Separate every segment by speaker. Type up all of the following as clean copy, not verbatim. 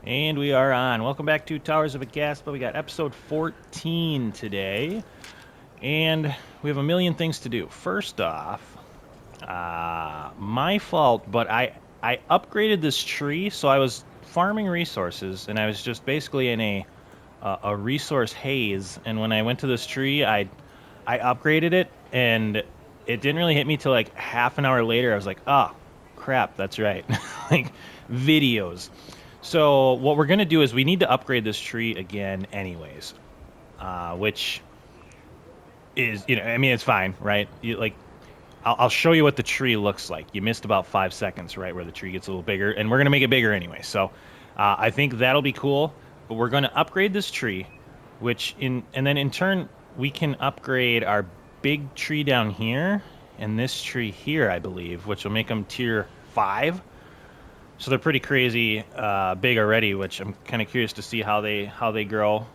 Speaker 1: And we are on. Welcome back to Towers of Aghasba. We got episode 14 today. And we have a million things to do. First off, my fault, but I upgraded this tree, so I was farming resources, and I was just basically in a resource haze. And when I went to this tree, I upgraded it, and it didn't really hit me till like half an hour later. I was like, oh, crap, that's right. Like, videos. So what we're gonna do is we need to upgrade this tree again, anyways. Which is, I mean, it's fine, right? I'll show you what the tree looks like. You missed about 5 seconds, right, where the tree gets a little bigger, and we're gonna make it bigger anyway. So I think that'll be cool. But we're gonna upgrade this tree, and then in turn we can upgrade our big tree down here and this tree here, I believe, which will make them tier 5. So they're pretty crazy big already, which I'm kind of curious to see how they grow.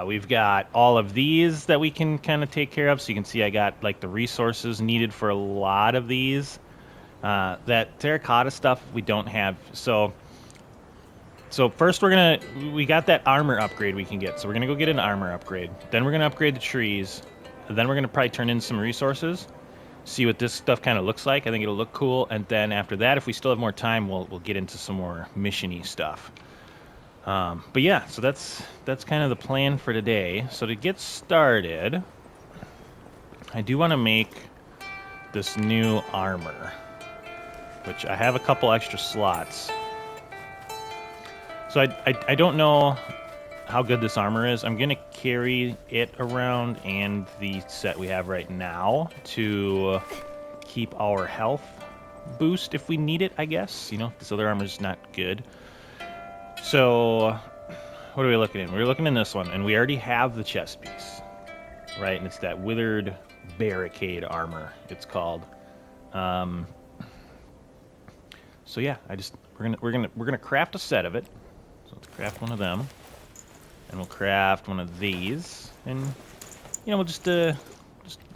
Speaker 1: We've got all of these that we can kind of take care of. So you can see I got like the resources needed for a lot of these. That terracotta stuff we don't have. So first we got that armor upgrade we can get. So we're gonna go get an armor upgrade. Then we're gonna upgrade the trees. Then we're gonna probably turn in some resources, see what this stuff kind of looks like. I think it'll look cool. And then after that, if we still have more time, we'll get into some more mission-y stuff. But yeah, so that's kind of the plan for today. So to get started, I do want to make this new armor, which I have a couple extra slots. So I don't know how good this armor is. I'm gonna carry it around and the set we have right now to keep our health boost if we need it, I guess. This other armor's not good. So what are we looking in? We're looking in this one, and we already have the chest piece, right? And it's that withered barricade armor, it's called. So yeah, we're gonna craft a set of it. So let's craft one of them. And we'll craft one of these, and we'll just give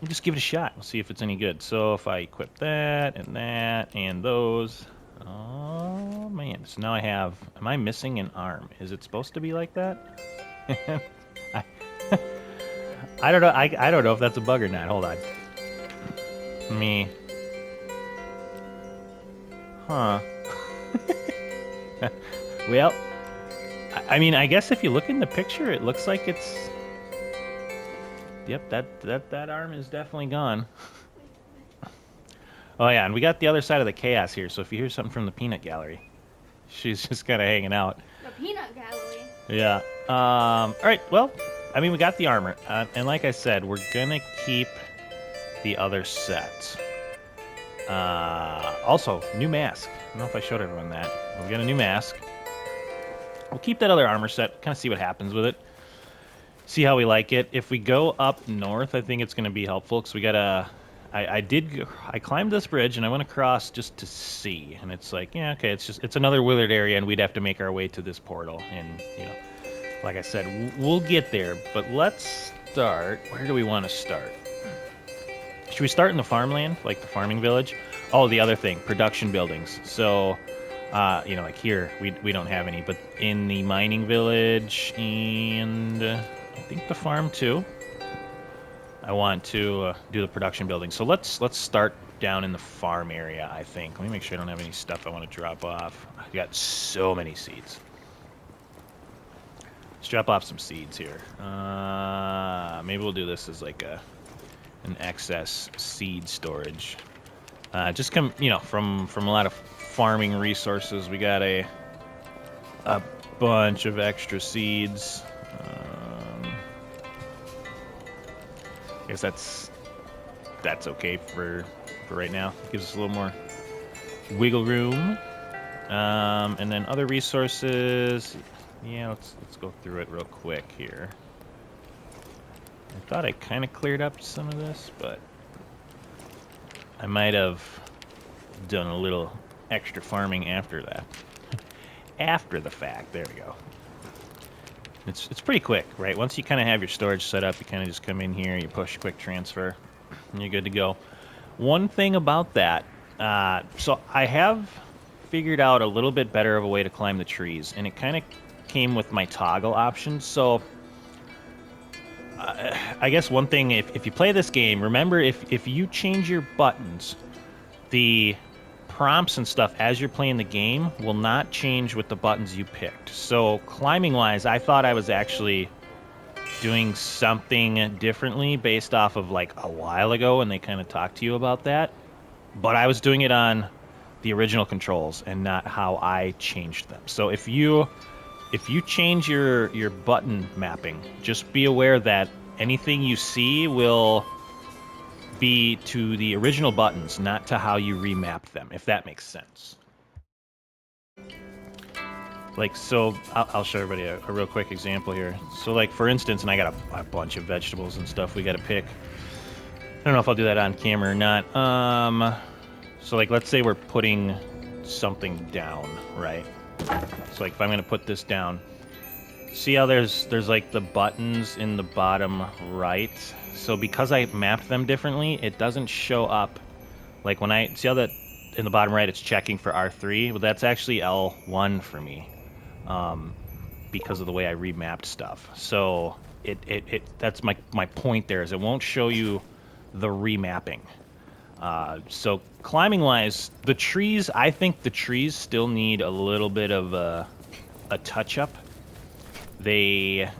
Speaker 1: it a shot. We'll see if it's any good. So if I equip that and those, oh man! So now I have. Am I missing an arm? Is it supposed to be like that? I, I don't know. I don't know if that's a bug or not. Hold on. Me. Huh. Well. I mean, I guess if you look in the picture, it looks like it's... Yep, that arm is definitely gone. Oh yeah, and we got the other side of the chaos here, so if you hear something from the peanut gallery, she's just kind of hanging out.
Speaker 2: The peanut gallery?
Speaker 1: Yeah. Alright, well, I mean, we got the armor, and like I said, we're gonna keep the other set. Also, new mask. I don't know if I showed everyone that. We got a new mask. We'll keep that other armor set, kind of see what happens with it. See how we like it. If we go up north, I think it's going to be helpful, because we got a... I climbed this bridge, and I went across just to see. And it's like, yeah, okay, it's another withered area, and we'd have to make our way to this portal. And, like I said, we'll get there. But let's start... Where do we want to start? Should we start in the farmland, like the farming village? Oh, the other thing, production buildings. So... like here, we don't have any, but in the mining village and I think the farm too, I want to do the production building. So let's start down in the farm area, I think. Let me make sure I don't have any stuff I want to drop off. I've got so many seeds. Let's drop off some seeds here. Maybe we'll do this as like an excess seed storage. Just come, from a lot of farming resources. We got a bunch of extra seeds. I guess that's okay for right now. Gives us a little more wiggle room. And then other resources. Yeah, let's go through it real quick here. I thought I kind of cleared up some of this, but I might have done a little extra farming after that. After the fact, there we go. It's pretty quick, right? Once you kind of have your storage set up, you kind of just come in here, you push quick transfer, and you're good to go. One thing about that, so I have figured out a little bit better of a way to climb the trees, and it kind of came with my toggle options. So I guess one thing, if you play this game, remember if you change your buttons, the prompts and stuff as you're playing the game will not change with the buttons you picked. So climbing-wise, I thought I was actually doing something differently based off of like a while ago, and they kind of talked to you about that. But I was doing it on the original controls and not how I changed them. So if you change your button mapping, just be aware that anything you see will be to the original buttons, not to how you remapped them, if that makes sense. Like, so, I'll show everybody a real quick example here. So, like, for instance, and I got a bunch of vegetables and stuff we got to pick. I don't know if I'll do that on camera or not. So, like, let's say we're putting something down, right? So, like, if I'm going to put this down, see how there's like the buttons in the bottom right? So because I mapped them differently, it doesn't show up. Like when I see how that in the bottom right, it's checking for R3. Well, that's actually L1 for me, because of the way I remapped stuff. So that's my point there, is it won't show you the remapping. So climbing wise, the trees, I think the trees still need a little bit of a touch up. They're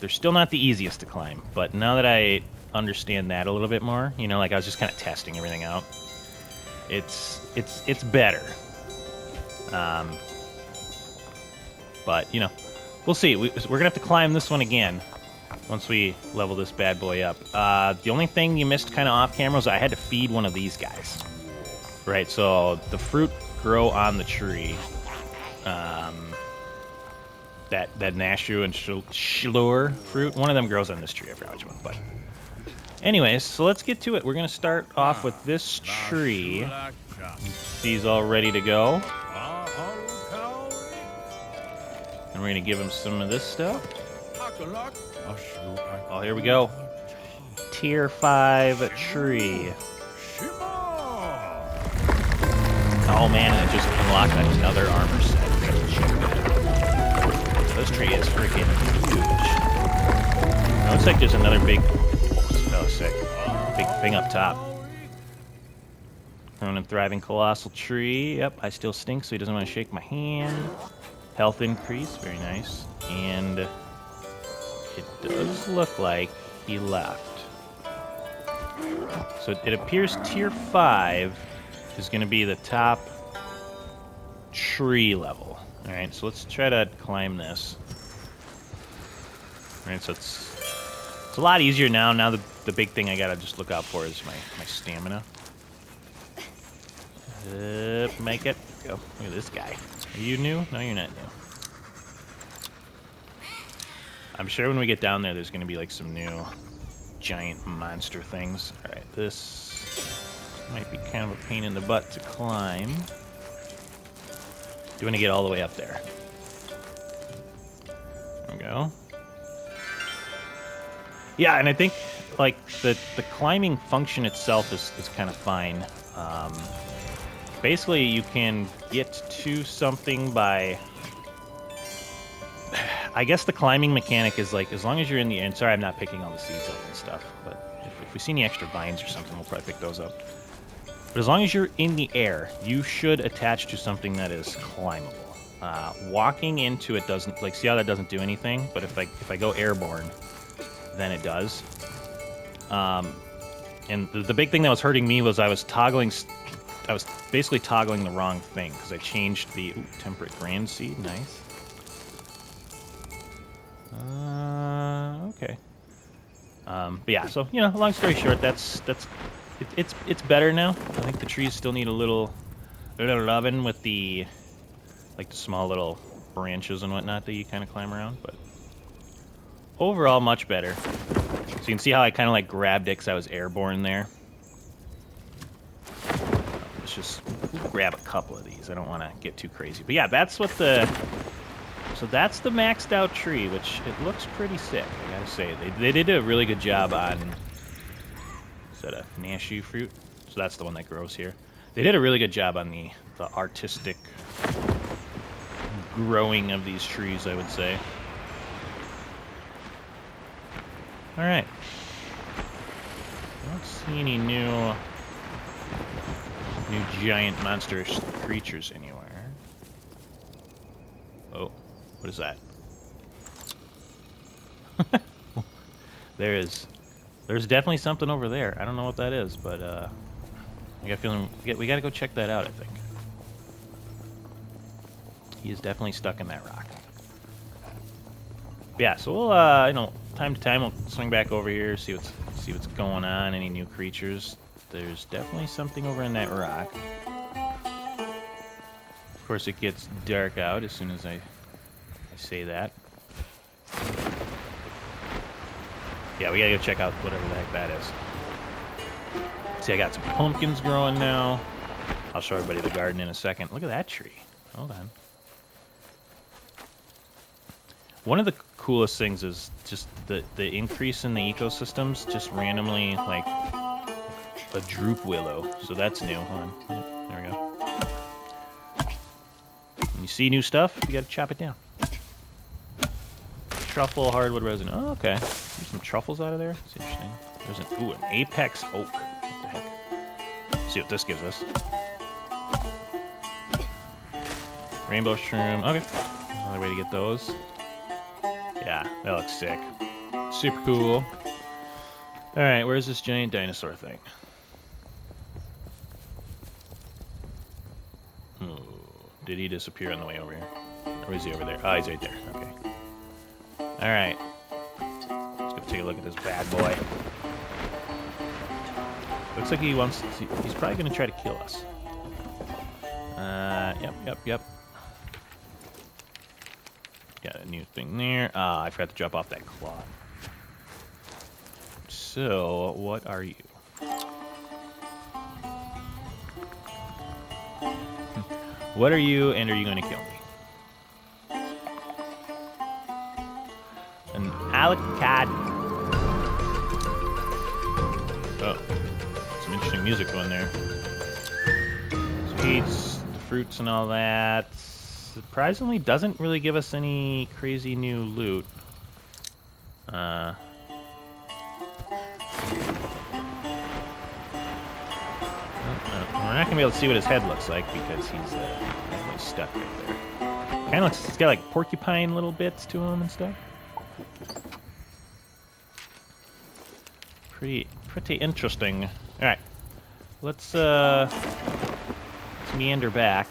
Speaker 1: still not the easiest to climb, but now that I understand that a little bit more, you know, like I was just kind of testing everything out, it's better. But, you know, we'll see. We're going to have to climb this one again once we level this bad boy up. The only thing you missed kind of off camera was I had to feed one of these guys. Right, so the fruit grow on the tree. That Nashu and Shlur fruit. One of them grows on this tree. I forgot which one. But anyways, so let's get to it. We're going to start off with this tree. He's all ready to go. And we're going to give him some of this stuff. Oh, here we go. Tier 5 tree. Oh man, and it just unlocked another armor set. This tree is freaking huge. It looks like there's another big, oh sick, big thing up top. Grown and thriving colossal tree. Yep, I still stink, so he doesn't want to shake my hand. Health increase, very nice. And it does look like he left. So it appears tier 5 is going to be the top tree level. Alright, so let's try to climb this. Alright, so it's a lot easier now. Now the big thing I gotta just look out for is my stamina. Make it. Go. Look at this guy. Are you new? No, you're not new. I'm sure when we get down there, there's gonna be like some new giant monster things. Alright, this might be kind of a pain in the butt to climb. Do you want to get all the way up there? There we go. Yeah, and I think like the climbing function itself is kind of fine. Basically, you can get to something by... I guess the climbing mechanic is like, as long as you're in the end... Sorry, I'm not picking all the seeds up and stuff, but if we see any extra vines or something, we'll probably pick those up. But as long as you're in the air, you should attach to something that is climbable. Walking into it doesn't, like, see how that doesn't do anything? But if I go airborne, then it does. And the big thing that was hurting me was I was basically toggling the wrong thing, because I changed the temperate grand seed. Nice. Okay. But yeah, so, you know, long story short, it's better now. I think the trees still need a little loving with the, like, the small little branches and whatnot that you kind of climb around, but overall much better. So you can see how I kind of like grabbed it because I was airborne there. Let's just grab a couple of these. I don't want to get too crazy, but yeah, that's what so that's the maxed out tree, which it looks pretty sick, I gotta say. They did a really good job on, is that a Nashu fruit? So that's the one that grows here. They did a really good job on the the artistic growing of these trees, I would say. All right. I don't see any new giant monstrous creatures anywhere. Oh, what is that? There's definitely something over there. I don't know what that is, but I got a feeling we got to go check that out, I think. He is definitely stuck in that rock. Yeah, so we'll you know, time to time we'll swing back over here, see what's going on, any new creatures. There's definitely something over in that rock. Of course, it gets dark out as soon as I say that. Yeah, we gotta go check out whatever the heck that is. See, I got some pumpkins growing now. I'll show everybody the garden in a second. Look at that tree. Hold on. One of the coolest things is just the increase in the ecosystems, just randomly, like a droop willow. So that's new. Hold on. There we go. When you see new stuff, you gotta chop it down. Truffle, hardwood resin. Oh, okay. There's some truffles out of there. That's interesting. There's an apex oak. What the heck? Let's see what this gives us. Rainbow shroom. Okay. Another way to get those. Yeah, that looks sick. Super cool. Alright, where's this giant dinosaur thing? Ooh, did he disappear on the way over here? Or is he over there? Oh, he's right there. Okay. Alright. Let's go take a look at this bad boy. Looks like he wants to, he's probably going to try to kill us. Yep. Got a new thing there. I forgot to drop off that cloth. So, what are you? What are you, and are you going to kill me? An alicad. Oh, some interesting music going there. Seeds, fruits, and all that. Surprisingly, doesn't really give us any crazy new loot. We're not gonna be able to see what his head looks like because he's definitely stuck right there. Kind of looks, he's got like porcupine little bits to him and stuff. Pretty interesting. All right, let's meander back.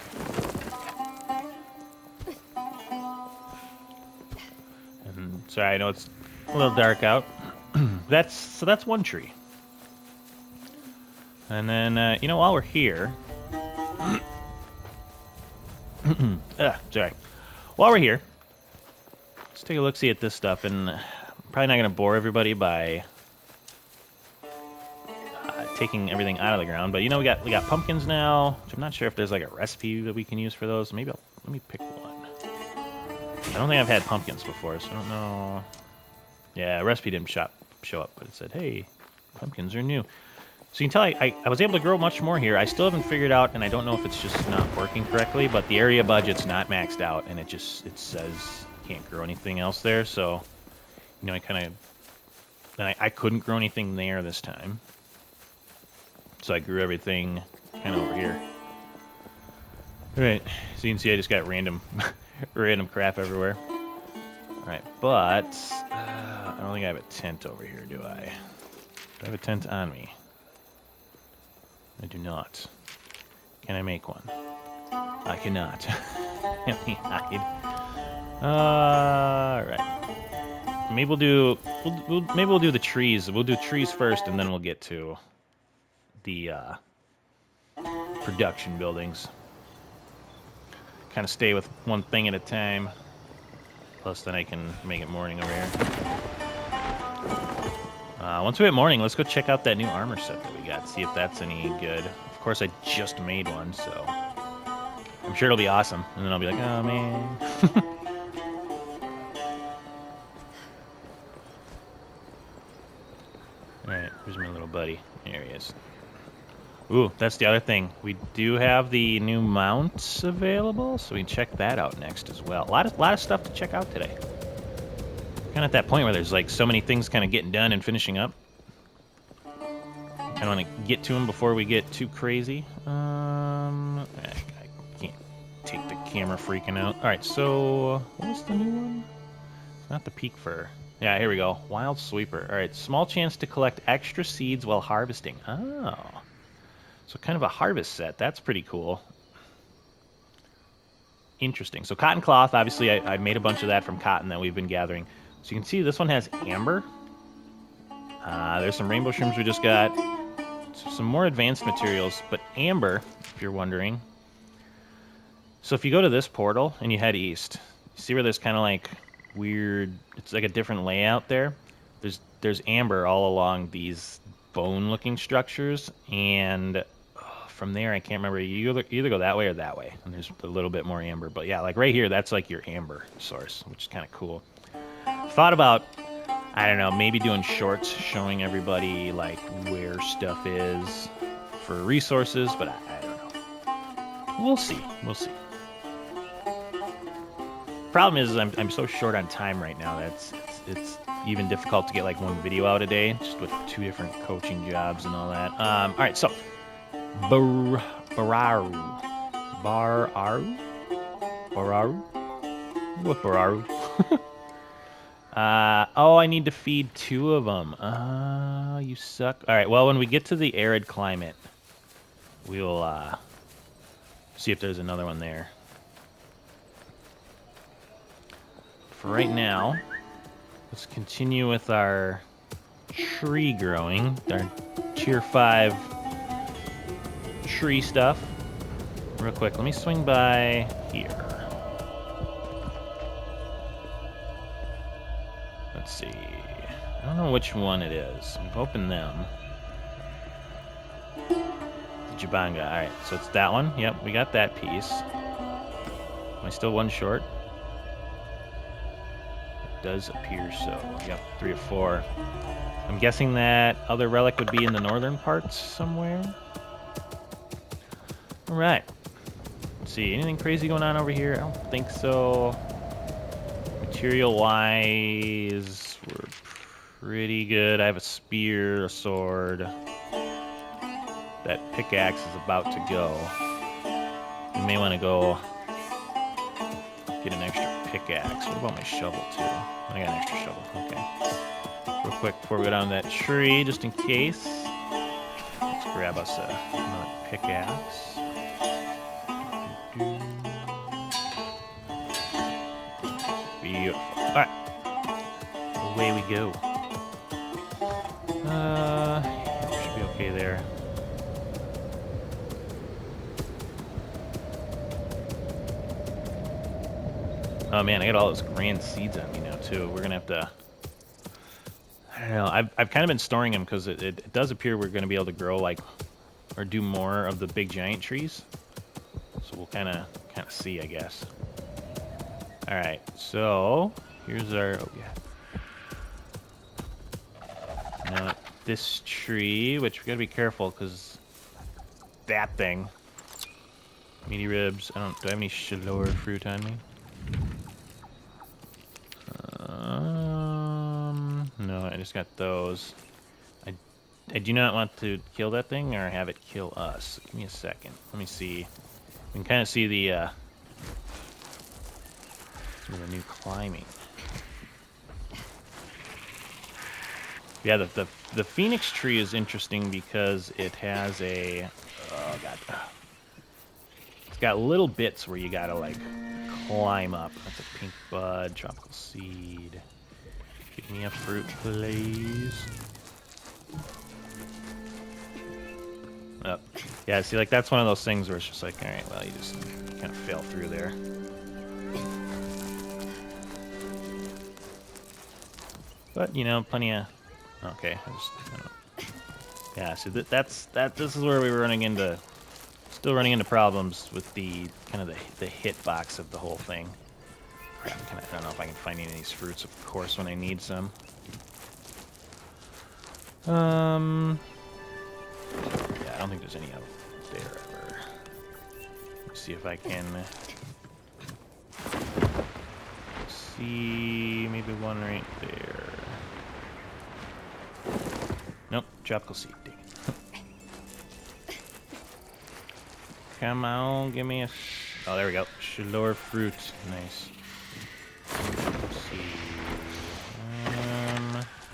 Speaker 1: And sorry, I know it's a little dark out. That's one tree. And then, you know, while we're here... sorry. While we're here, let's take a look-see at this stuff, and I'm probably not going to bore everybody by taking everything out of the ground, but, you know, we got pumpkins now, which I'm not sure if there's, like, a recipe that we can use for those. Maybe let me pick one. I don't think I've had pumpkins before, so I don't know... Yeah, a recipe didn't show up, but it said, hey, pumpkins are new. So you can tell I was able to grow much more here. I still haven't figured out, and I don't know if it's just not working correctly, but the area budget's not maxed out, and it says you can't grow anything else there. So, you know, I couldn't grow anything there this time. So I grew everything kind of over here. All right, so you can see I just got random crap everywhere. All right, but I don't think I have a tent over here, do I? Do I have a tent on me? I do not. Can I make one? I cannot. Let me hide. All right. Maybe we'll do the trees. We'll do trees first, and then we'll get to the production buildings. Kind of stay with one thing at a time. Plus, then I can make it morning over here. Once we hit morning, let's go check out that new armor set that we got. See if that's any good. Of course, I just made one, so I'm sure it'll be awesome. And then I'll be like, oh man. All right, here's my little buddy. There he is. Ooh, that's the other thing. We do have the new mounts available, so we can check that out next as well. A lot of stuff to check out today. Kind of at that point where there's like so many things kind of getting done and finishing up. I don't want to get to them before we get too crazy. I can't take the camera freaking out. All right, so what was the new one? Not the peak fur. Yeah, here we go. Wild sweeper. All right, small chance to collect extra seeds while harvesting. Oh. So kind of a harvest set. That's pretty cool. Interesting. So cotton cloth, obviously I made a bunch of that from cotton that we've been gathering. So you can see this one has amber. There's some rainbow shrooms we just got. Some more advanced materials, but amber, if you're wondering. So if you go to this portal and you head east, you see where there's kind of like weird, it's like a different layout there. There's amber all along these bone-looking structures, and from there I can't remember. You either go that way or that way, and there's a little bit more amber. But yeah, like right here, that's like your amber source, which is kind of cool. Thought about, I don't know, maybe doing shorts showing everybody like where stuff is for resources, but I don't know. We'll see. We'll see. Problem is I'm so short on time right now that it's even difficult to get like one video out a day, just with 2 different coaching jobs and all that. All right, so Bararu. What Bararu? Oh, I need to feed 2 of them. You suck. All right, well, when we get to the arid climate, we'll see if there's another one there. For right now, let's continue with our tree growing, our tier 5 tree stuff. Real quick, let me swing by here. Let's see. I don't know which one it is. We've opened them. The Jabanga. Alright, so it's that one. Yep, we got that piece. Am I still 1 short? It does appear so. Yep, 3 of 4. I'm guessing that other relic would be in the northern parts somewhere. Alright. Let's see, anything crazy going on over here? I don't think so. Material-wise, we're pretty good. I have a spear, a sword. That pickaxe is about to go. You may want to go get an extra pickaxe. What about my shovel, too? I got an extra shovel. Okay. Real quick, before we go down that tree, just in case, let's grab us another pickaxe. Beautiful. Alright. Away we go. Should be okay there. Oh man, I got all those grand seeds on me now too. We're gonna have to, I don't know, I've kind of been storing them because it does appear we're gonna be able to grow like, or do more of the big giant trees. So we'll kind of see, I guess. All right, so here's our, oh yeah. Now this tree, which we gotta be careful because that thing, meaty ribs. Do I have any shallor fruit on me? No, I just got those. I do not want to kill that thing or have it kill us. Give me a second. Let me see. You can kind of see the some of the new climbing. Yeah, the phoenix tree is interesting because it has a, oh god, it's got little bits where you gotta like climb up. That's a pink bud, tropical seed. Give me a fruit, please. Oh, yeah, see, like that's one of those things where it's just like, all right, well, you just kind of fail through there. But you know, plenty of. Okay, I don't know. Yeah, so this is where we were running into, still running into problems with the kind of the hitbox of the whole thing. Crap, I don't know if I can find any of these fruits, of course, when I need some. Yeah, don't think there's any out there ever. Let's see if I can see maybe one right there. Nope, tropical seed. Dang it. Come on, give me a. Oh, there we go. Chalor fruit. Nice. Let's see.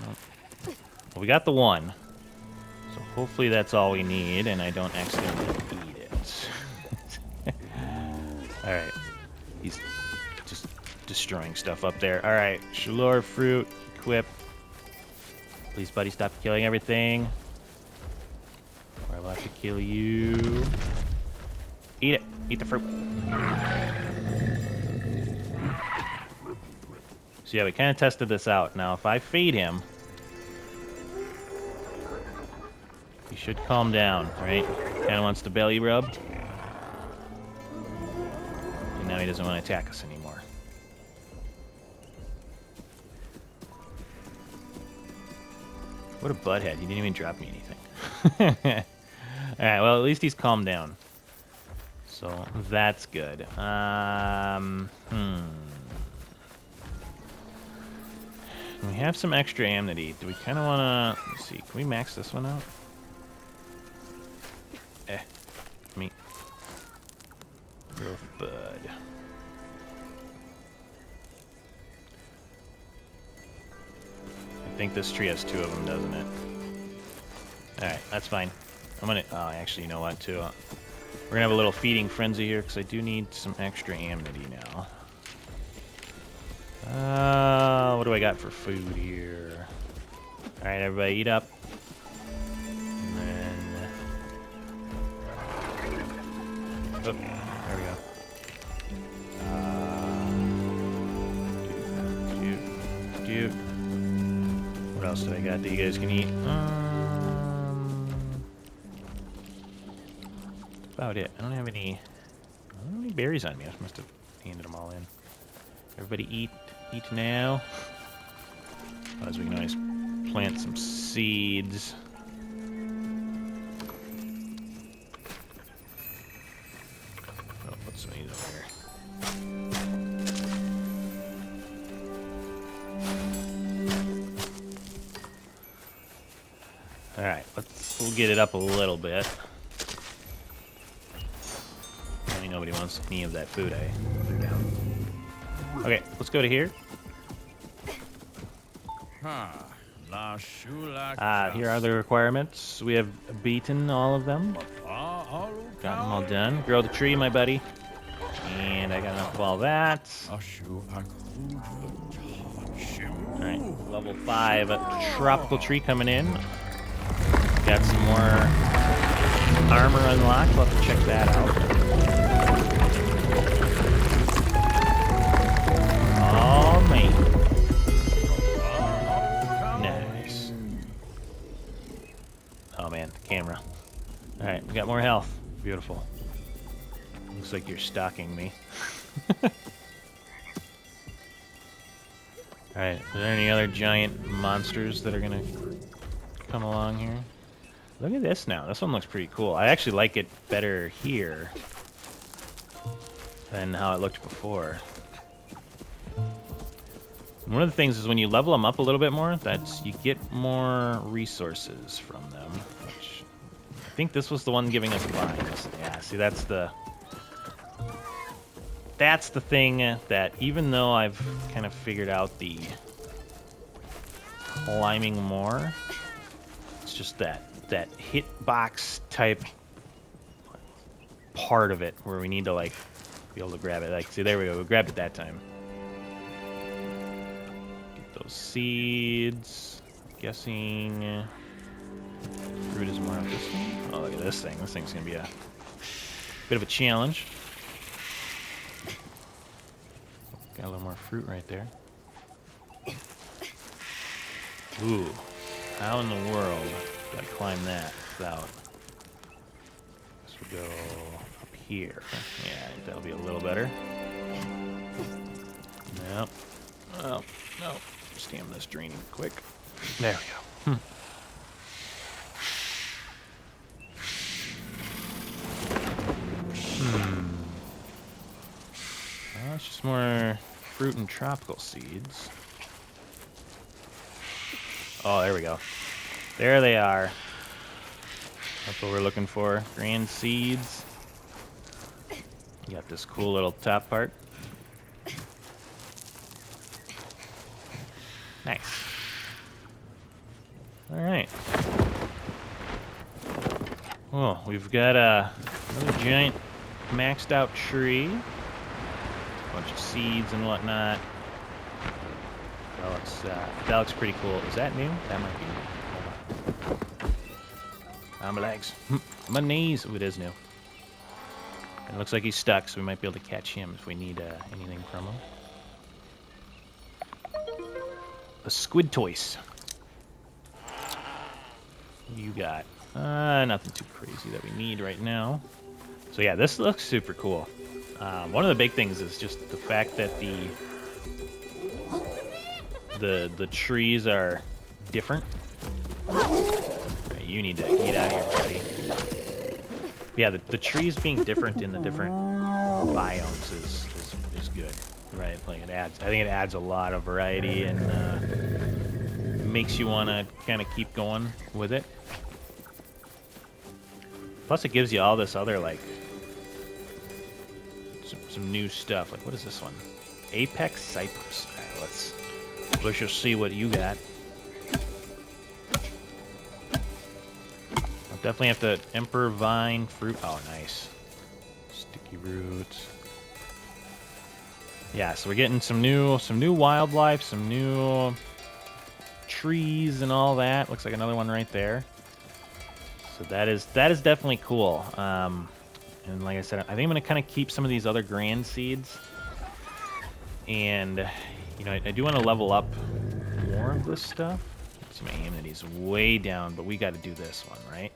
Speaker 1: Nope. Well, we got the one. So hopefully that's all we need, and I don't accidentally eat it. Alright. He's just destroying stuff up there. Alright, Chalor fruit, equip. Please, buddy, stop killing everything. Or I'll have to kill you. Eat it. Eat the fruit. So yeah, we kind of tested this out. Now, if I feed him, he should calm down, right? Kind of wants the belly rub. And now he doesn't want to attack us anymore. What a butthead. He didn't even drop me anything. Alright, well, at least he's calmed down. So, that's good. We have some extra amity. Do we kind of want to... Let's see. Can we max this one out? Me. Growth bud. I think this tree has 2 of them, doesn't it? Alright, that's fine. I'm gonna... Oh, actually, you know what, too? We're gonna have a little feeding frenzy here, because I do need some extra amity now. What do I got for food here? Alright, everybody, eat up. And then... Oh, there we go. What else do I got that you guys can eat? That's about it. I don't have any berries on me. I must have handed them all in. Everybody eat now. Otherwise we can always plant some seeds. Oh, put some of these over here. Alright, we'll get it up a little bit. Nobody wants any of that food I threw down. Okay, let's go to here. Here are the requirements. We have beaten all of them. Got them all done. Grow the tree, my buddy. And I got enough of all that. Alright, level 5 tropical tree coming in. Got some more armor unlocked. We'll have to check that out. Oh, man. Nice. Oh, man, the camera. Alright, we got more health. Beautiful. Looks like you're stalking me. Alright, are there any other giant monsters that are gonna come along here? Look at this now. This one looks pretty cool. I actually like it better here than how it looked before. One of the things is when you level them up a little bit more, you get more resources from them. Which I think this was the one giving us vines. Yeah, see, that's the thing that even though I've kind of figured out the climbing more, it's just that hitbox type part of it where we need to like be able to grab it. Like, see, there we go. We grabbed it that time. Those seeds. I'm guessing fruit is more of this thing. Oh, look at this thing. This thing's gonna be a bit of a challenge. Got a little more fruit right there. Ooh, how in the world do I climb that without? This will go up here. Yeah, I think that'll be a little better. Nope. Oh, no. Stamina's draining quick. There we go. fruit and tropical seeds. Oh, there we go. There they are. That's what we're looking for. Grand seeds. You got this cool little top part. Nice. All right. Well, we've got another giant maxed out tree. A bunch of seeds and whatnot. Well, that looks pretty cool. Is that new? That might be new. Hold on. My legs. My knees. Oh, it is new. And it looks like he's stuck, so we might be able to catch him if we need anything from him. A squid toys. What do you got? Nothing too crazy that we need right now. So yeah, this looks super cool. One of the big things is just the fact that the trees are different. Right, you need to get out of here, buddy. Yeah, the trees being different in the different biomes is good, right? Like I think it adds a lot of variety and makes you want to kind of keep going with it. Plus, it gives you all this other like some new stuff. Like, what is this one? Apex Cypress. All right, let's just see what you got. I'll definitely have to Emperor Vine fruit. Oh, nice. Sticky roots. Yeah, so we're getting some new wildlife, some new trees and all that. Looks like another one right there. So that is definitely cool. And like I said, I think I'm gonna kind of keep some of these other grand seeds. And you know, I do want to level up more of this stuff. See, my amenity's way down, but we got to do this one, right?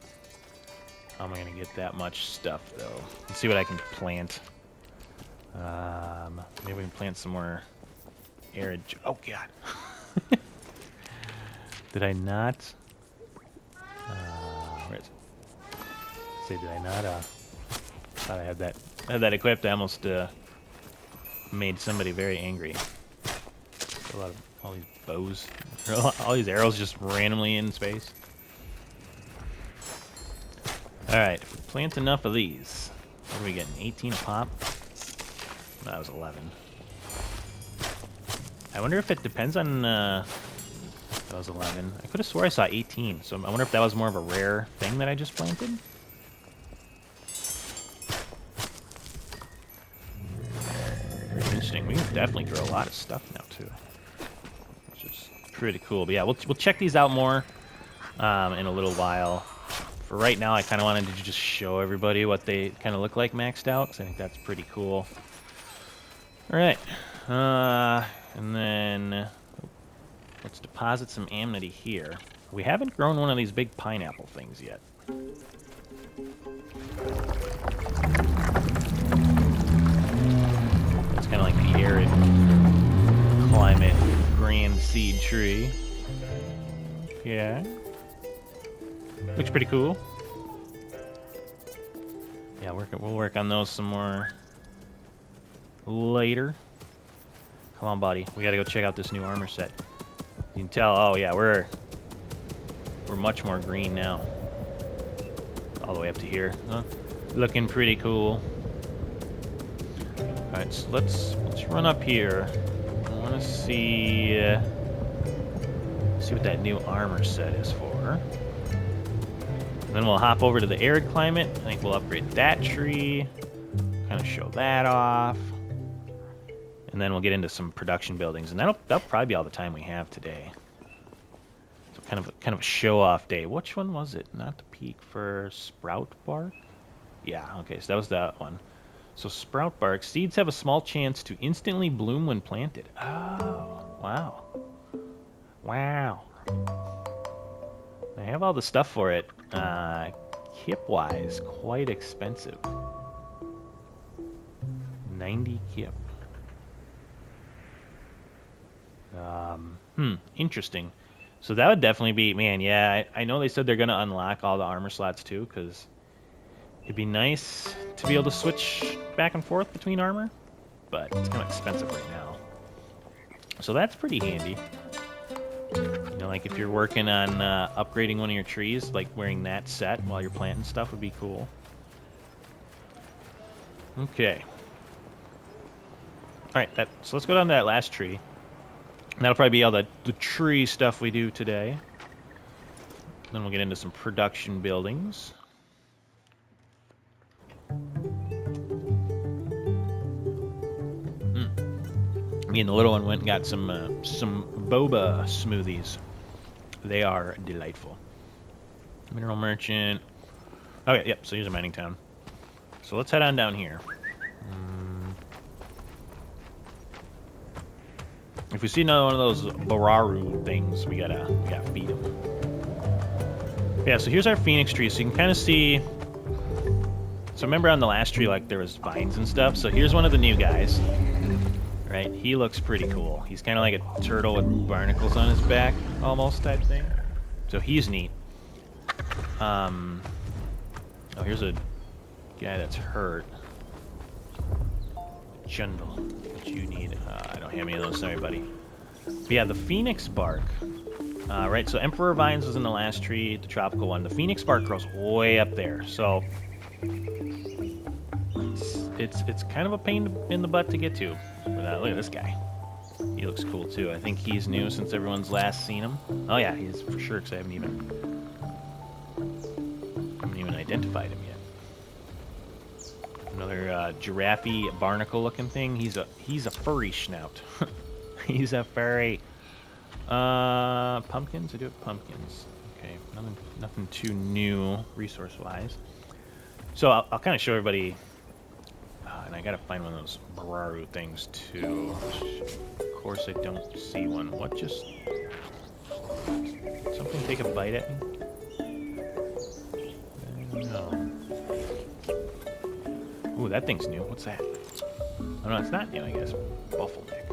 Speaker 1: How am I gonna get that much stuff though? Let's see what I can plant. Maybe we can plant some more arid. Oh God! Did I not? Where is it? Say, did I not? Thought I had that equipped. I almost made somebody very angry. A lot of all these bows, all these arrows just randomly in space. All right, if we plant enough of these, what are we getting? 18 a pop? That was 11. I wonder if it depends on. That was 11. I could have swore I saw 18. So I wonder if that was more of a rare thing that I just planted. Interesting. We can definitely grow a lot of stuff now too, which is pretty cool. But yeah, we'll check these out more in a little while. For right now, I kind of wanted to just show everybody what they kind of look like maxed out, because I think that's pretty cool. All right, and then let's deposit some amity here. We haven't grown one of these big pineapple things yet. It's kind of like the arid climate grand seed tree. Yeah. Looks pretty cool. Yeah, we'll work on those some more later. Come on, buddy. We gotta go check out this new armor set. You can tell, oh yeah, we're much more green now. All the way up to here. Huh? Looking pretty cool. Alright, so let's run up here. I wanna see what that new armor set is for. Then we'll hop over to the arid climate. I think we'll upgrade that tree. Kind of show that off. And then we'll get into some production buildings. And that'll probably be all the time we have today. So kind of a show-off day. Which one was it? Not the peak for sprout bark? Yeah, okay, so that was that one. So sprout bark. Seeds have a small chance to instantly bloom when planted. Oh, wow. Wow. I have all the stuff for it. Kip-wise, quite expensive. 90 kip. Interesting. So that would definitely be, man, yeah, I know they said they're going to unlock all the armor slots too, because it'd be nice to be able to switch back and forth between armor, but it's kind of expensive right now. So that's pretty handy. You know, like if you're working on upgrading one of your trees, like wearing that set while you're planting stuff would be cool. Okay. All right, so let's go down to that last tree. That'll probably be all the tree stuff we do today. Then we'll get into some production buildings. Me and the little one went and got some boba smoothies. They are delightful. Mineral merchant. Okay, yep, so here's a mining town. So let's head on down here. If we see another one of those Bararu things, we gotta feed them. Yeah, so here's our phoenix tree, so you can kind of see. So remember on the last tree, like there was vines and stuff. So here's one of the new guys. Right, he looks pretty cool. He's kind of like a turtle with barnacles on his back, almost type thing. So he's neat. Oh, here's a guy that's hurt. Jundle, what you need? I don't have any of those, sorry, buddy. But yeah, the phoenix bark. Right, so Emperor Vines was in the last tree, the tropical one. The phoenix bark grows way up there, so it's kind of a pain in the butt to get to. But look at this guy. He looks cool too. I think he's new since everyone's last seen him. Oh yeah, he's for sure, because I haven't even identified him yet. Another giraffe barnacle-looking thing. He's a furry schnout. He's a furry. Pumpkins. I do have pumpkins. Okay, nothing too new resource-wise. So I'll kind of show everybody. And I gotta find one of those Bararu things too. Of course, I don't see one. What just? Something take a bite at me? No. Ooh, that thing's new. What's that? Oh no, it's not new, I guess. Buffleneck.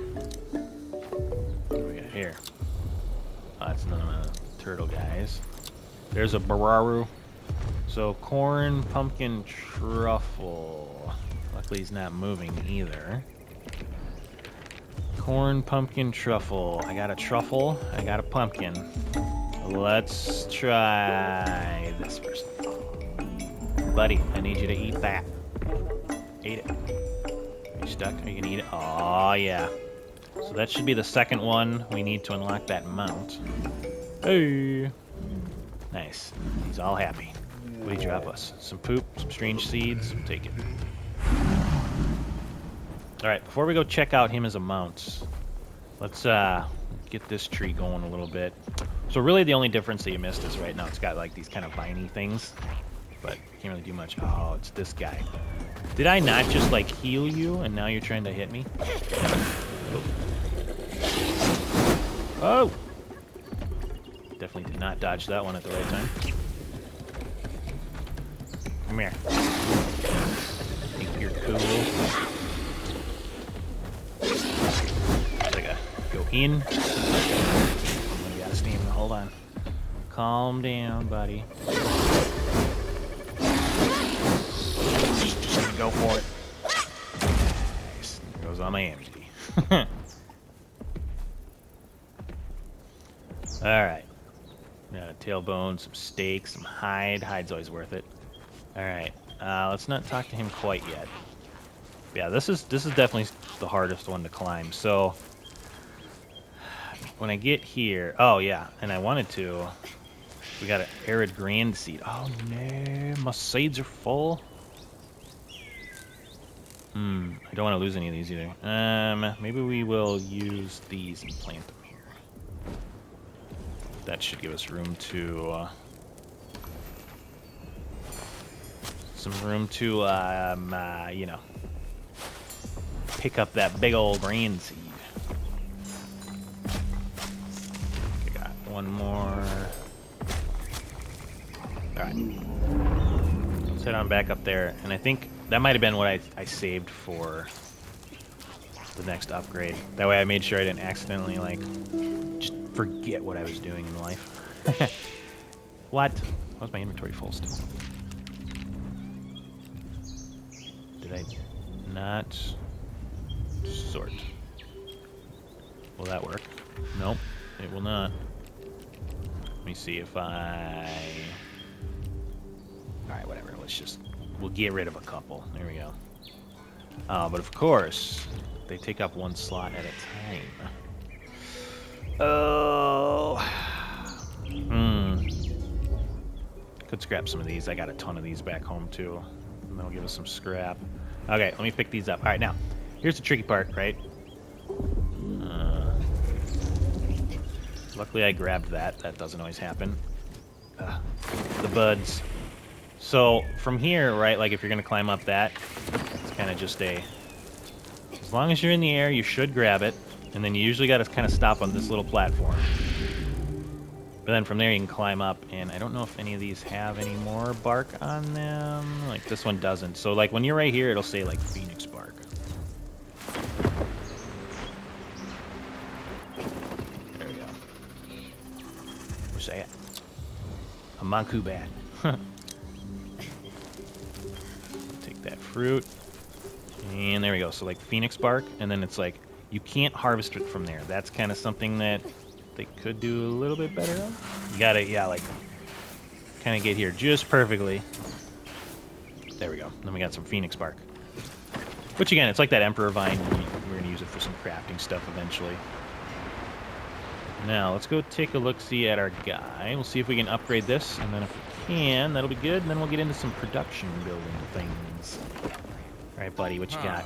Speaker 1: What do we got here? Oh, that's none of the turtle guys. There's a Bararu. So corn, pumpkin, truffle. Luckily he's not moving either. Corn, pumpkin, truffle. I got a truffle. I got a pumpkin. Let's try this first. Buddy, I need you to eat that. Eat it. Are you stuck? Are you gonna eat it? Oh, yeah. So that should be the second one we need to unlock that mount. Hey! Nice. He's all happy. What did he drop us? Some poop, some strange seeds. We'll take it. Alright, before we go check out him as a mount, let's get this tree going a little bit. So really the only difference that you missed is right now it's got like these kind of viney things, but can't really do much. Oh, it's this guy. Did I not just like heal you and now you're trying to hit me? Oh! Definitely did not dodge that one at the right time. Come here. Think you're cool. I gotta go in. I gotta stamina. Hold on. Calm down, buddy. Just gonna go for it. Nice. There goes all my energy. Alright. Got a tailbone, some steak, some hide. Hide's always worth it. Alright. Let's not talk to him quite yet. Yeah, this is definitely the hardest one to climb. So when I get here, oh yeah, and I wanted to. We got an arid grand seed. Oh no, my seeds are full. I don't want to lose any of these either. Maybe we will use these and plant them here. That should give us room to you know, pick up that big old green seed. Okay, got one more. Alright. Let's head on back up there. And I think that might have been what I saved for the next upgrade. That way I made sure I didn't accidentally, like, just forget what I was doing in life. What? Why was my inventory full still? Did I not sort? Will that work? Nope, it will not. Let me see if I... Alright, whatever. We'll get rid of a couple. There we go. But of course, they take up one slot at a time. Oh. Could scrap some of these. I got a ton of these back home, too. And that'll give us some scrap. Okay, let me pick these up. Alright, now, here's the tricky part, right? Luckily, I grabbed that. That doesn't always happen. The buds. So, from here, right, like if you're going to climb up that, it's kind of just a... As long as you're in the air, you should grab it. And then you usually got to kind of stop on this little platform. But then from there, you can climb up. And I don't know if any of these have any more bark on them. Like, this one doesn't. So, like, when you're right here, it'll say, like, Phoenix bark. There we go. Where's that? A Manku bat. Take that fruit. And there we go. So, like, Phoenix bark. And then it's like, you can't harvest it from there. That's kind of something that they could do a little bit better on. You gotta, yeah, like, kind of get here just perfectly. There we go. Then we got some Phoenix bark. Which, again, it's like that Emperor Vine. We're going to use it for some crafting stuff eventually. Now, let's go take a look-see at our guy. We'll see if we can upgrade this. And then if we can, that'll be good. And then we'll get into some production building things. All right, buddy, what you got?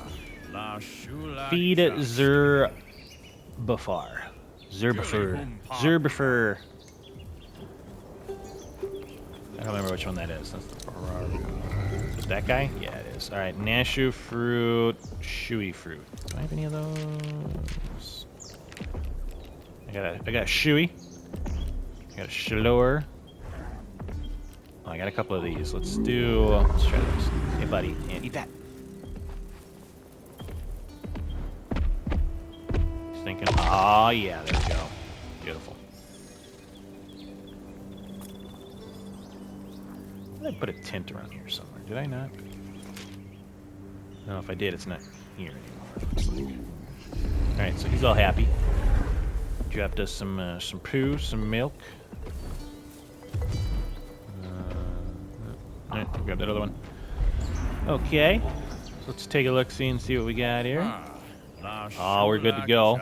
Speaker 1: Feed Zerbafar. Zerbifer. I don't remember which one that is. That's the... Is that guy? Yeah, it is. All right, Nashu fruit, Shui fruit. Do I have any of those? I got a Shui. I got a Shalor. Oh, I got a couple of these. Let's try this. Hey, buddy, yeah, eat that. Thinking, oh yeah, there we go. Beautiful. Did I put a tent around here somewhere? Did I not? No, if I did, it's not here anymore. All right, so he's all happy. Dropped us some poo, some milk. All right, grab that other one. Okay, so let's take a look, see and see what we got here. Oh, we're good to go.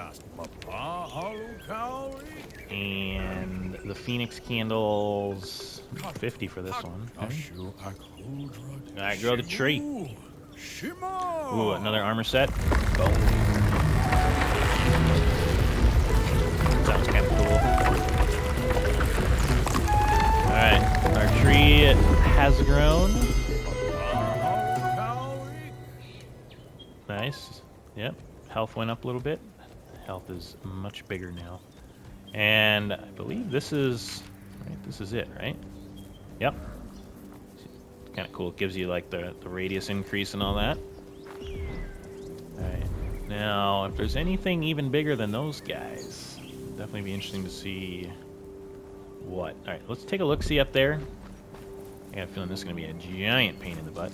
Speaker 1: And the Phoenix candles, 50 for this one. Okay. All right, grow the tree. Ooh, another armor set. Boom. Sounds kind of cool. All right, our tree has grown. Nice. Yep. Health went up a little bit. Health is much bigger now. And I believe this is... Right, this is it, right? Yep. Kind of cool. It gives you, like, the radius increase and all that. Alright. Now, if there's anything even bigger than those guys, it'd definitely be interesting to see what. Alright, let's take a look-see up there. I got a feeling this is going to be a giant pain in the butt.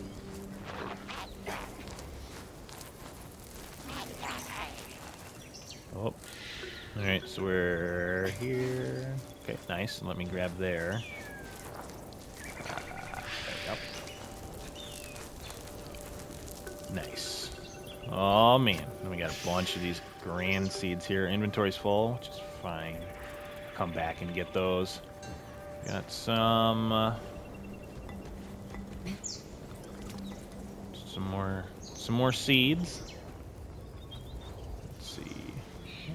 Speaker 1: Oh, alright, so we're here. Okay, nice. Let me grab there. There we go. Nice. Oh, man. And we got a bunch of these grand seeds here. Inventory's full, which is fine. Come back and get those. Got some more seeds.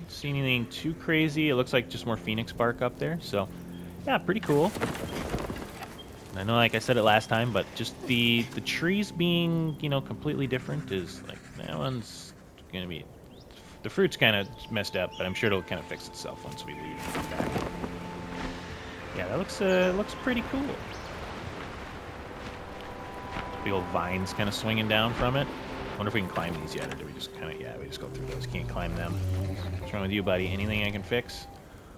Speaker 1: See anything too crazy. It looks like just more Phoenix bark up there, so yeah, pretty cool. And I know, like I said it last time, but just the trees being, you know, completely different is like, that one's gonna be, the fruit's kind of messed up, but I'm sure it'll kind of fix itself once we leave and come back. Yeah, that looks pretty cool. Big old vines kind of swinging down from it. Wonder if we can climb these yet, or do we just kind of, yeah, we just go through those. Can't climb them. What's wrong with you, buddy? Anything I can fix?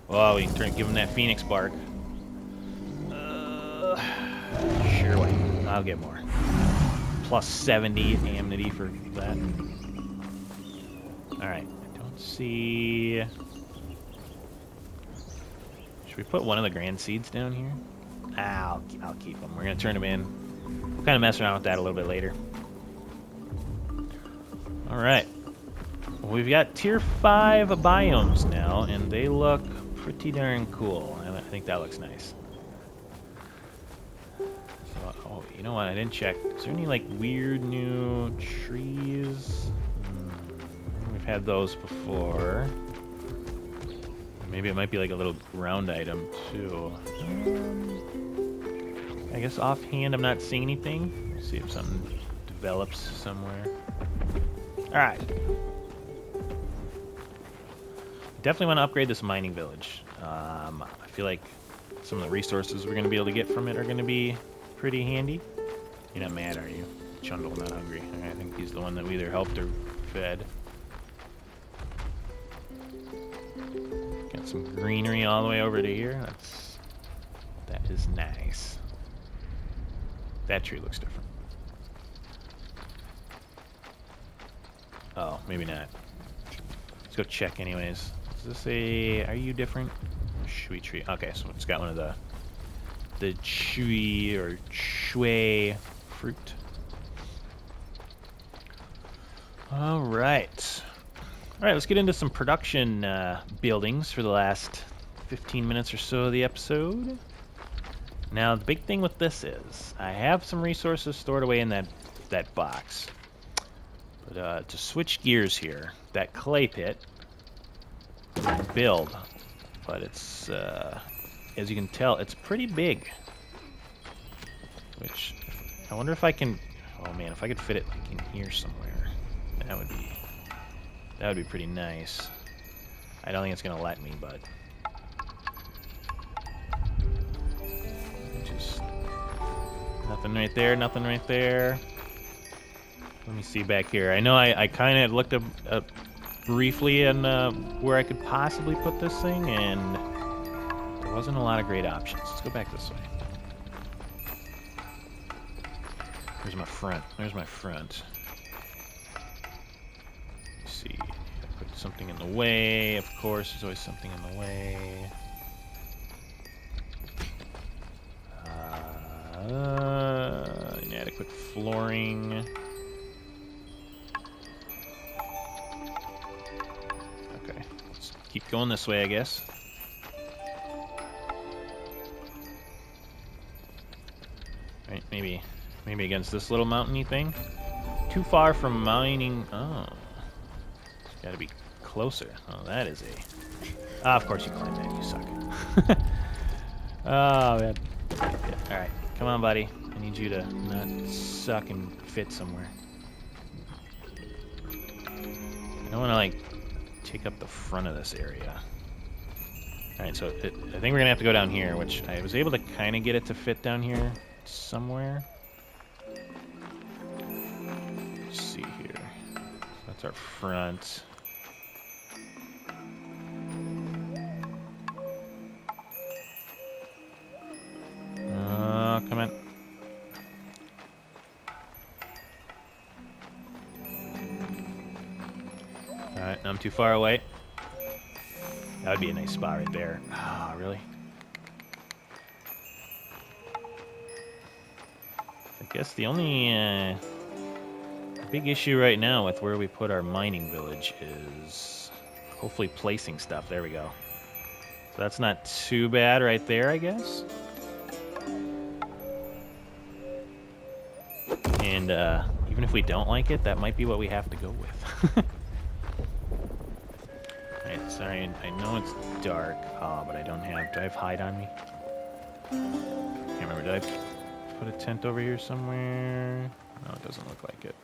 Speaker 1: Oh, we can give him that Phoenix bark. Sure way. I'll get more. Plus 70 amity for that. Alright, I don't see Should we put one of the grand seeds down here? I'll keep them. We're going to turn them in. We'll kind of mess around with that a little bit later. All right. We've got tier 5 biomes now, and they look pretty darn cool. I think that looks nice. So, oh, you know what? I didn't check. Is there any, like, weird new trees? We've had those before. Maybe it might be like a little ground item, too. I guess offhand I'm not seeing anything. Let's see if something develops somewhere. Alright. Definitely want to upgrade this mining village. I feel like some of the resources we're going to be able to get from it are going to be pretty handy. You're not mad, are you? Chundle, not hungry. Okay, I think he's the one that we either helped or fed. Got some greenery all the way over to here. That is nice. That tree looks different. Oh, maybe not. Let's go check anyways. Does this say, are you different? Shui tree. Okay, so it's got one of the chui or shui fruit. All right. All right, let's get into some production buildings for the last 15 minutes or so of the episode. Now, the big thing with this is I have some resources stored away in that box. But to switch gears here, that clay pit build, but it's as you can tell, it's pretty big. Which I wonder if I can. Oh man, if I could fit it like in here somewhere, that would be pretty nice. I don't think it's gonna let me, but just nothing right there. Nothing right there. Let me see back here. I know I kind of looked up briefly on where I could possibly put this thing, and there wasn't a lot of great options. Let's go back this way. There's my front. There's my front. Let's see. Put something in the way. Of course, there's always something in the way. Inadequate flooring. Okay, let's keep going this way, I guess. Right, maybe against this little mountainy thing. Too far from mining. Oh, it's got to be closer. Oh, that is a. Of course you climbed that. You suck. Oh man. All right, come on, buddy. I need you to not suck and fit somewhere. I don't want to like take up the front of this area. All right, so I think we're gonna have to go down here, which I was able to kind of get it to fit down here somewhere. Let's see here. So that's our front. Come on. Alright, I'm too far away. That would be a nice spot right there. Ah, oh, really? I guess the only big issue right now with where we put our mining village is hopefully placing stuff. There we go. So that's not too bad right there, I guess. And even if we don't like it, that might be what we have to go with. Alright, sorry, I know it's dark, but I don't have... Do I have hide on me? Can't remember, did I put a tent over here somewhere? No, it doesn't look like it.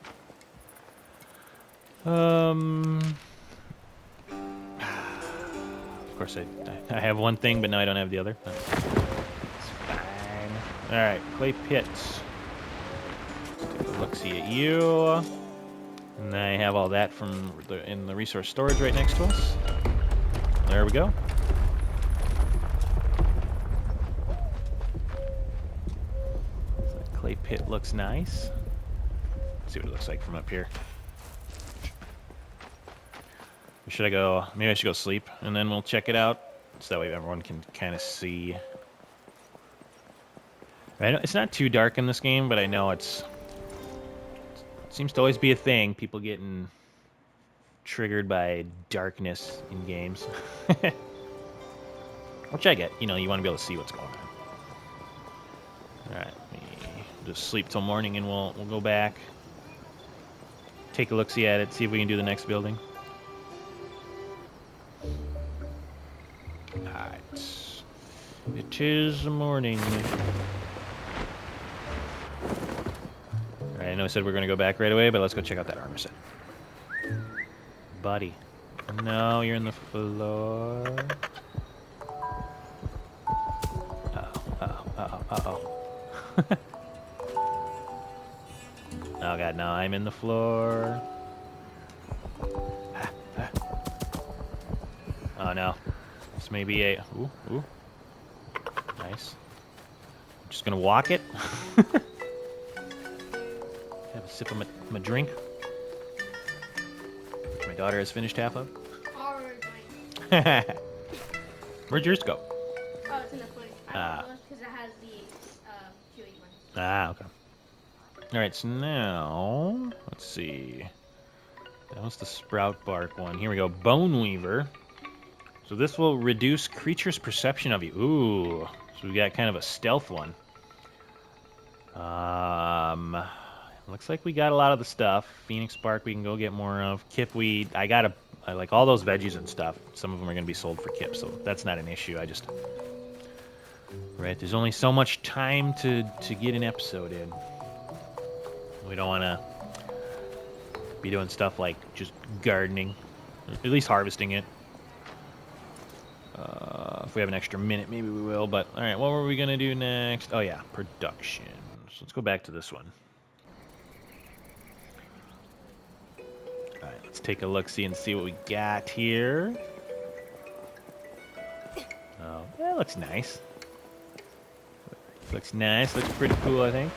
Speaker 1: Of course I have one thing, but now I don't have the other. It's fine. Alright, clay pits. Take a look-see at you. And I have all that from in the resource storage right next to us. There we go. So the clay pit looks nice. Let's see what it looks like from up here. Or should I go? Maybe I should go sleep, and then we'll check it out so that way everyone can kind of see. I know it's not too dark in this game, but I know it seems to always be a thing. People getting triggered by darkness in games. Which I get. You know, you want to be able to see what's going on. Alright, just sleep till morning and we'll go back. Take a look-see at it, see if we can do the next building. Alright. It is morning. Alright, I know I said we're going to go back right away, but let's go check out that armor set. Buddy. No, you're in the floor. Uh-oh. Oh god, no, I'm in the floor. Oh no. This may be a... Ooh. Nice. I'm just gonna walk it. Have a sip of my drink. Which my daughter has finished half of. Where'd yours go?
Speaker 2: Oh, it's in the footage. Because it has the Chewy one.
Speaker 1: Okay. Alright, so now... Let's see. That was the sprout bark one. Here we go. Bone Weaver. So this will reduce creatures' perception of you. Ooh. So we got kind of a stealth one. Looks like we got a lot of the stuff. Phoenix bark we can go get more of. Kipweed. I like all those veggies and stuff. Some of them are going to be sold for kip, so that's not an issue. Right, there's only so much time to get an episode in. We don't want to be doing stuff like just gardening. At least harvesting it. If we have an extra minute, maybe we will. But, alright, what were we going to do next? Oh, yeah, production. So let's go back to this one. Alright, let's take a look-see and see what we got here. Oh, that looks nice. Looks nice. Looks pretty cool, I think.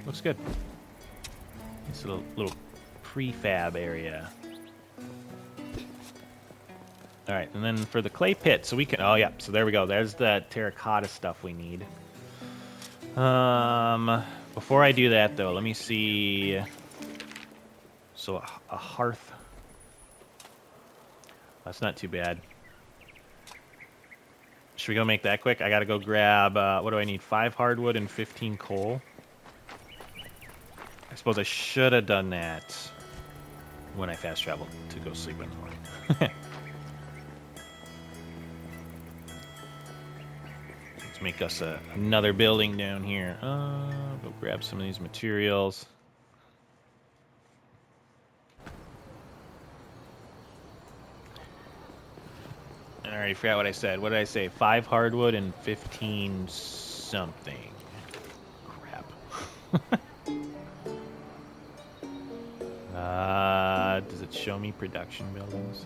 Speaker 1: Looks good. It's a little prefab area. Alright, and then for the clay pit, so we can... Oh, yeah, so there we go. There's the terracotta stuff we need. Before I do that, though, let me see... So, a hearth. That's not too bad. Should we go make that quick? I gotta go grab... what do I need? 5 hardwood and 15 coal. I suppose I should have done that when I fast traveled to go sleep in the morning. Let's make us another building down here. Go grab some of these materials. I already forgot what I said. What did I say? 5 hardwood and 15 something. Crap. Does it show me production buildings?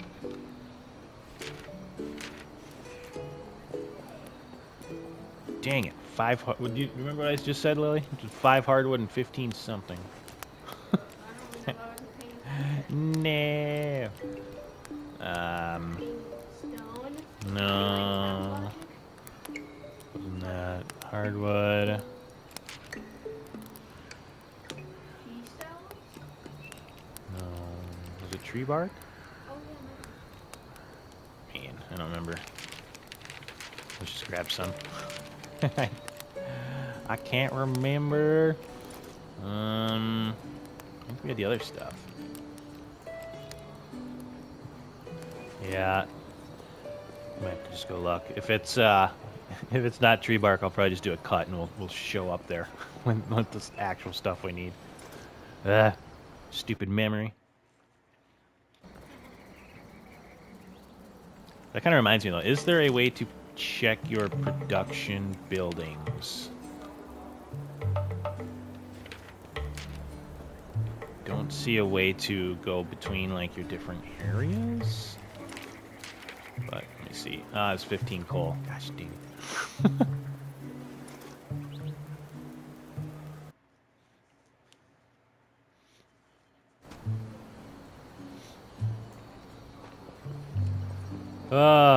Speaker 1: Dang it. 5 would you remember what I just said, Lily? 5 hardwood and 15 something. No. No. Wasn't that hardwood? No. Was it tree bark? Man, I don't remember. Let's just grab some. I can't remember. I think we had the other stuff. Yeah. Might have to just go look. If it's not tree bark, I'll probably just do a cut and we'll show up there with this actual stuff we need. Stupid memory. That kind of reminds me though. Is there a way to check your production buildings? Don't see a way to go between like your different areas. But let me see. It's 15 coal. Gosh dang it.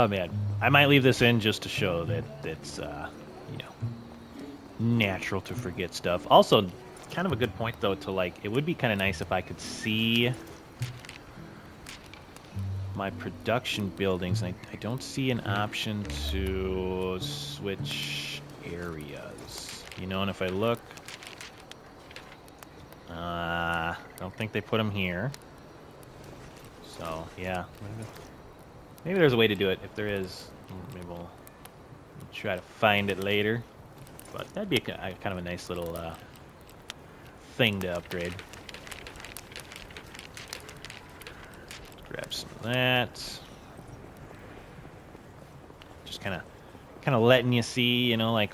Speaker 1: Oh man, I might leave this in just to show that it's you know, natural to forget stuff. Also, kind of a good point though to like. It would be kind of nice if I could see my production buildings, and I don't see an option to switch areas. You know, and if I look, I don't think they put them here. So yeah, maybe there's a way to do it. If there is, maybe we'll try to find it later. But that'd be kind of a nice little thing to upgrade. Grab some of that. Just kind of letting you see, you know, like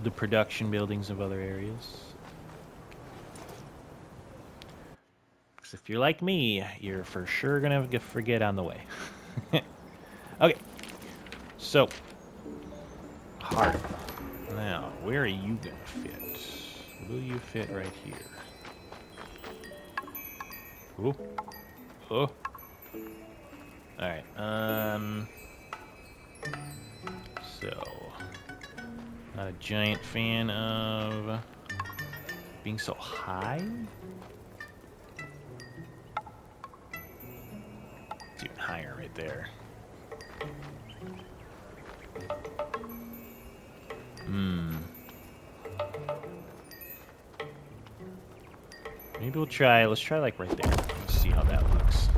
Speaker 1: the production buildings of other areas. Because if you're like me, you're for sure gonna forget on the way. Okay, so heart. Now, where are you gonna fit? Will you fit right here? Ooh. Oh. Alright, so, not a giant fan of being so high. It's even higher right there. Maybe let's try like right there. Let's see how that looks.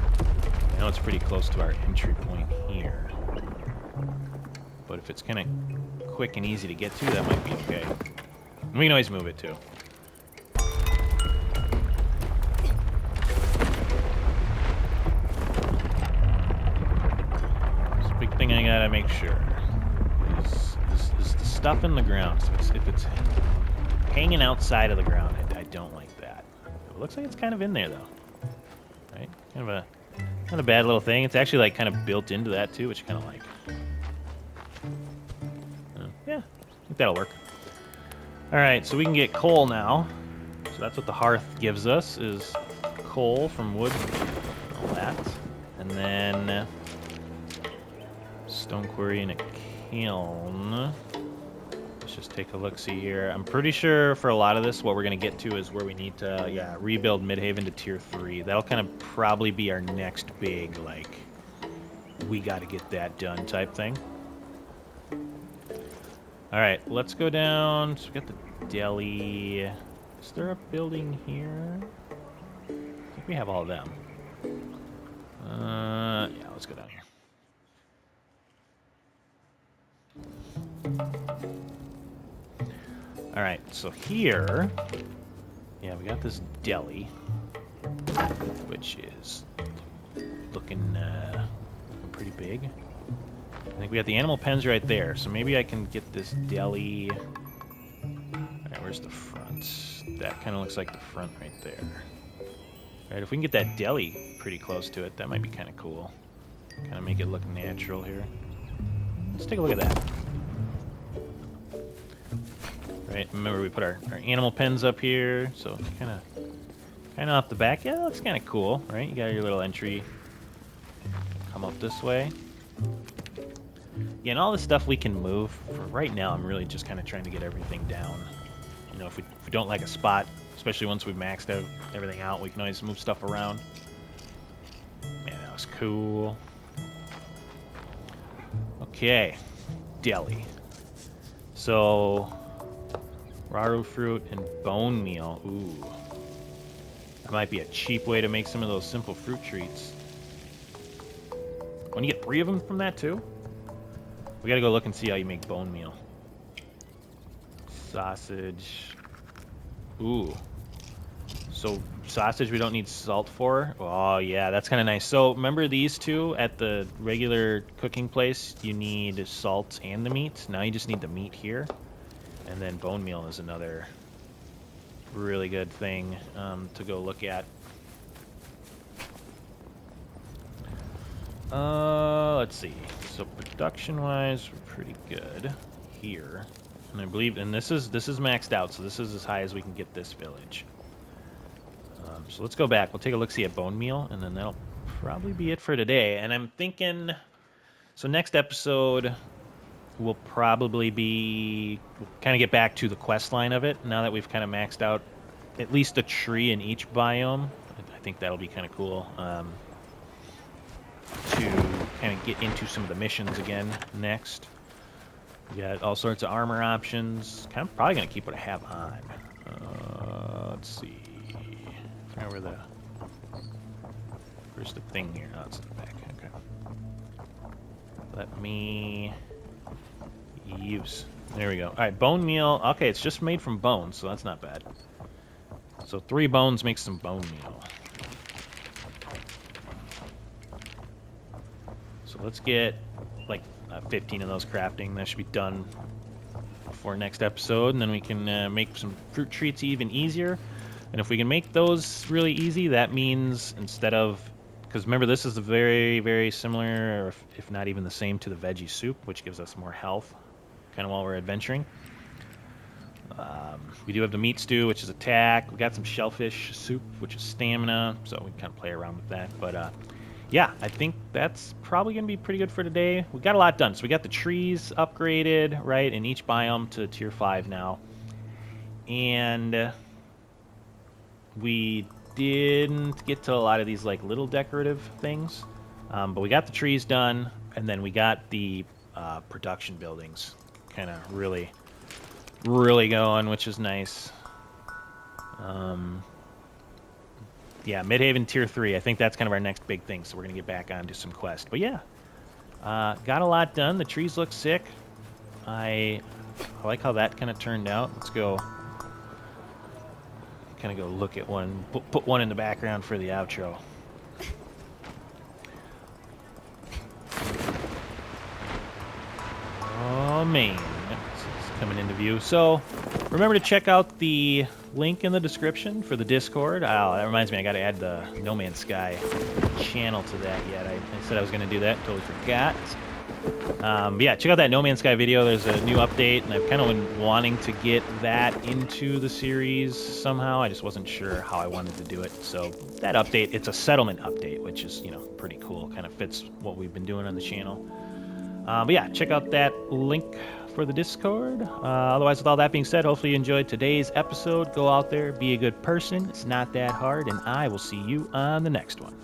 Speaker 1: I know it's pretty close to our entry point here. But if it's kind of quick and easy to get to, that might be okay. And we can always move it too. So the big thing I gotta make sure is the stuff in the ground. So if it's hanging outside of the ground, I don't like that. It looks like it's kind of in there though. Right? Kind of a not a bad little thing. It's actually like kind of built into that too, which I kind of like. Yeah, I think that'll work. All right, so we can get coal now. So that's what the hearth gives us, is coal from wood, all that. And then stone quarry and a kiln. Let's just take a look-see here. I'm pretty sure for a lot of this, what we're going to get to is where we need to, yeah, rebuild Midhaven to Tier 3. That'll kind of probably be our next big, like, we got to get that done type thing. All right, let's go down. So we got the deli. Is there a building here? I think we have all of them. Yeah, let's go down here. All right, so here, yeah, we got this deli, which is looking pretty big. I think we got the animal pens right there, so maybe I can get this deli. All right, where's the front? That kind of looks like the front right there. All right, if we can get that deli pretty close to it, that might be kind of cool. Kind of make it look natural here. Let's take a look at that. Right, remember we put our animal pens up here, so kind of off the back. Yeah, that looks kind of cool, right? You got your little entry. Come up this way. Yeah, and all this stuff we can move. For right now, I'm really just kind of trying to get everything down. You know, if we don't like a spot, especially once we've maxed out everything out, we can always move stuff around. Man, that was cool. Okay, deli. So, raru fruit and bone meal. Ooh. That might be a cheap way to make some of those simple fruit treats. Want to get 3 of them from that too? We gotta go look and see how you make bone meal. Sausage. Ooh. So sausage we don't need salt for. Oh yeah, that's kind of nice. So remember these two at the regular cooking place, you need salt and the meat. Now you just need the meat here. And then bone meal is another really good thing to go look at. Let's see. So production-wise, we're pretty good here, and I believe, and this is maxed out, so this is as high as we can get this village. So let's go back. We'll take a look-see at bone meal, and then that'll probably be it for today. And I'm thinking, So next episode will probably be kind of get back to the quest line of it. Now that we've kind of maxed out at least a tree in each biome, I think that'll be kind of cool. To kind of get into some of the missions again next. We got all sorts of armor options. Kind of probably gonna keep what I have on. Let's see. Where the where's the thing here? Oh, it's in the back. Okay. Let me use. There we go. All right, bone meal. Okay, it's just made from bones, so that's not bad. So 3 bones makes some bone meal. So let's get like 15 of those crafting. That should be done for next episode, and then we can make some fruit treats even easier. And if we can make those really easy, that means instead of, because remember this is very, very similar, or if not even the same, to the veggie soup, which gives us more health, kind of while we're adventuring. We do have the meat stew, which is attack. We got some shellfish soup, which is stamina, so we can kind of play around with that. But yeah, I think that's probably going to be pretty good for today. We got a lot done. So we got the trees upgraded, right, in each biome to tier 5 now. And we didn't get to a lot of these like little decorative things. But we got the trees done, and then we got the production buildings kind of really going, which is nice. Yeah, Midhaven Tier 3. I think that's kind of our next big thing, so we're going to get back onto some quests. But yeah, got a lot done. The trees look sick. I like how that kind of turned out. Let's go kind of go look at one, put one in the background for the outro. Oh, man. It's coming into view. So remember to check out the link in the description for the Discord. Oh, that reminds me, I got to add the No Man's Sky channel to that yet. I said I was going to do that, totally forgot. But yeah, check out that No Man's Sky video. There's a new update, and I've kind of been wanting to get that into the series somehow. I just wasn't sure how I wanted to do it. So that update, it's a settlement update, which is, pretty cool. Kind of fits what we've been doing on the channel. But yeah, check out that link for the Discord. Otherwise, with all that being said, hopefully you enjoyed today's episode. Go out there, be a good person. It's not that hard, and I will see you on the next one.